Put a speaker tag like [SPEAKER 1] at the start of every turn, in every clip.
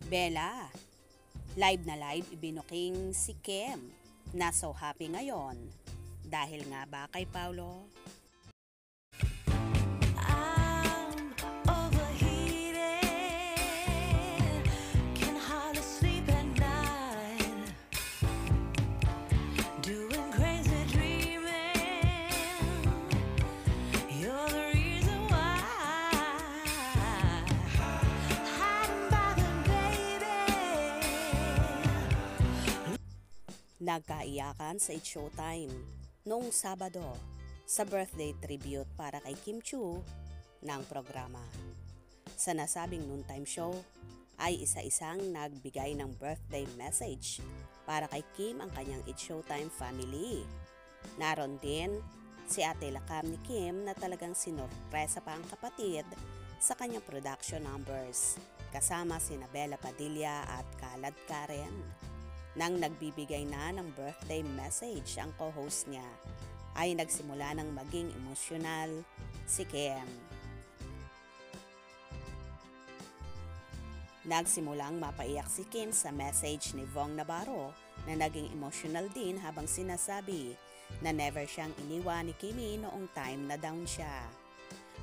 [SPEAKER 1] Bella, live na live ibinuking si Kim na so happy ngayon. Dahil nga ba kay Paulo? Nagkaiyakan sa It's Showtime noong Sabado sa birthday tribute para kay Kim Chiu ng programa. Sa nasabing noontime show ay isa-isang nagbigay ng birthday message para kay Kim ang kanyang It's Showtime family. Naroon din si Ate Lakam ni Kim na talagang sinorpresa pa ang kapatid sa kanyang production numbers kasama sina Bella Padilla at Kalad Karen. Nang nagbibigay na ng birthday message ang co-host niya, ay nagsimula ng maging emosyonal si Kim. Nagsimulang mapaiyak si Kim sa message ni Vong Navarro na naging emotional din habang sinasabi na never siyang iniwan ni Kimi noong time na down siya.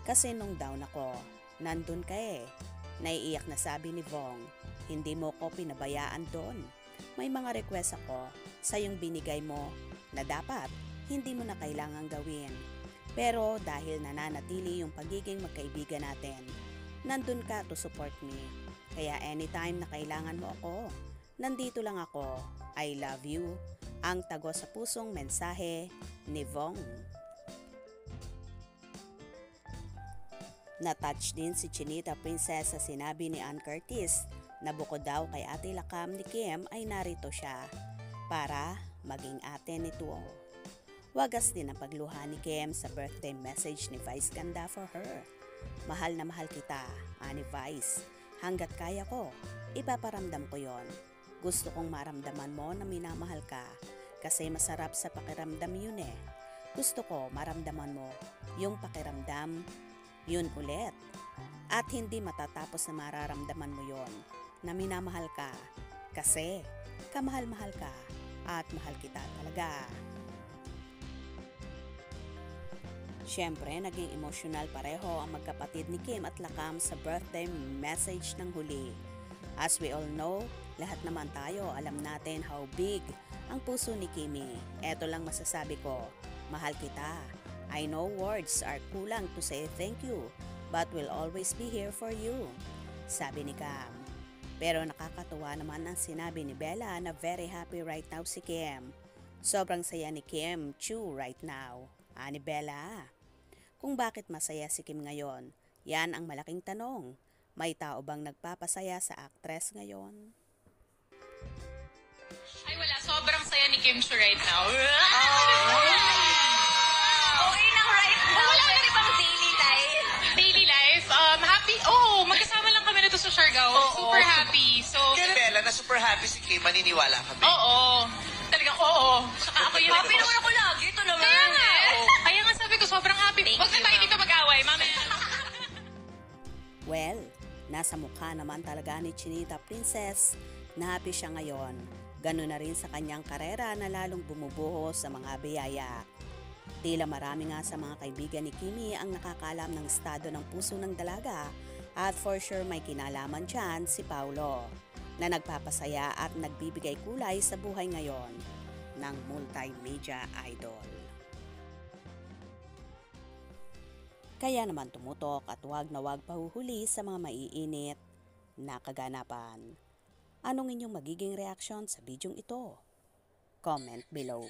[SPEAKER 1] Kasi nung down ako, nandun ka eh. Naiiyak na sabi ni Vong, hindi mo ko pinabayaan doon. May mga request ako sa yung binigay mo na dapat hindi mo na kailangang gawin. Pero dahil nananatili yung pagiging magkaibigan natin, nandun ka to support me. Kaya anytime na kailangan mo ako, nandito lang ako. I love you. Ang tago sa pusong mensahe ni Vong. Na-touch din si Chinita Princess sa sinabi ni Ann Curtis na bukod daw kay Ate Lakam ni Kim ay narito siya para maging ate nito. Wagas din ang pagluha ni Kim sa birthday message ni Vice Ganda for her. Mahal na mahal kita, Ani Vice. Hanggat kaya ko, ipaparamdam ko yon. Gusto kong maramdaman mo na minamahal ka kasi masarap sa pakiramdam yun eh. Gusto ko maramdaman mo yung pakiramdam yun ulit. At hindi matatapos na mararamdaman mo yon na minamahal ka kasi kamahal-mahal ka at mahal kita talaga. Siyempre, naging emosyonal pareho ang magkapatid ni Kim at Lakam sa birthday message ng huli. As we all know, lahat naman tayo alam natin how big ang puso ni Kimi. Eto lang masasabi ko, mahal kita. I know words are kulang to say thank you, but will always be here for you, sabi ni Cam. Pero nakakatuwa naman ang sinabi ni Bella na very happy right now si Kim. Sobrang saya ni Kim Chiu right now, ani Bella. Kung bakit masaya si Kim ngayon, yan ang malaking tanong. May tao bang nagpapasaya sa actress ngayon?
[SPEAKER 2] Ay wala, sobrang saya ni Kim Chiu right now.
[SPEAKER 3] Okay lang right now. Wala ka ibang daily life.
[SPEAKER 2] Daily life, happy. Oh, magkasama lang kami nito sa Siargao. Super happy. So,
[SPEAKER 4] Kaya Bella, na super happy si Kim, maniniwala kami.
[SPEAKER 2] oo. Talagang oo. Saka ako yun.
[SPEAKER 3] Happy naman ako lagi. Ito naman.
[SPEAKER 2] Kaya nga. Kaya nga sabi ko, sobrang happy.
[SPEAKER 3] Thank
[SPEAKER 2] Huwag na
[SPEAKER 3] you,
[SPEAKER 2] tayo
[SPEAKER 3] ma'am.
[SPEAKER 2] dito mag-away, mamaya.
[SPEAKER 1] Well, nasa mukha naman talaga ni Chinita Princess na happy siya ngayon. Ganun na rin sa kanyang karera na lalong bumubuho sa mga biyaya. Tila marami nga sa mga kaibigan ni Kimi ang nakakalam ng estado ng puso ng dalaga at for sure may kinalaman dyan si Paulo na nagpapasaya at nagbibigay kulay sa buhay ngayon ng multimedia idol. Kaya naman tumutok at wag na wag pahuhuli sa mga maiinit na kaganapan. Anong inyong magiging reaksyon sa bidyong ito? Comment below.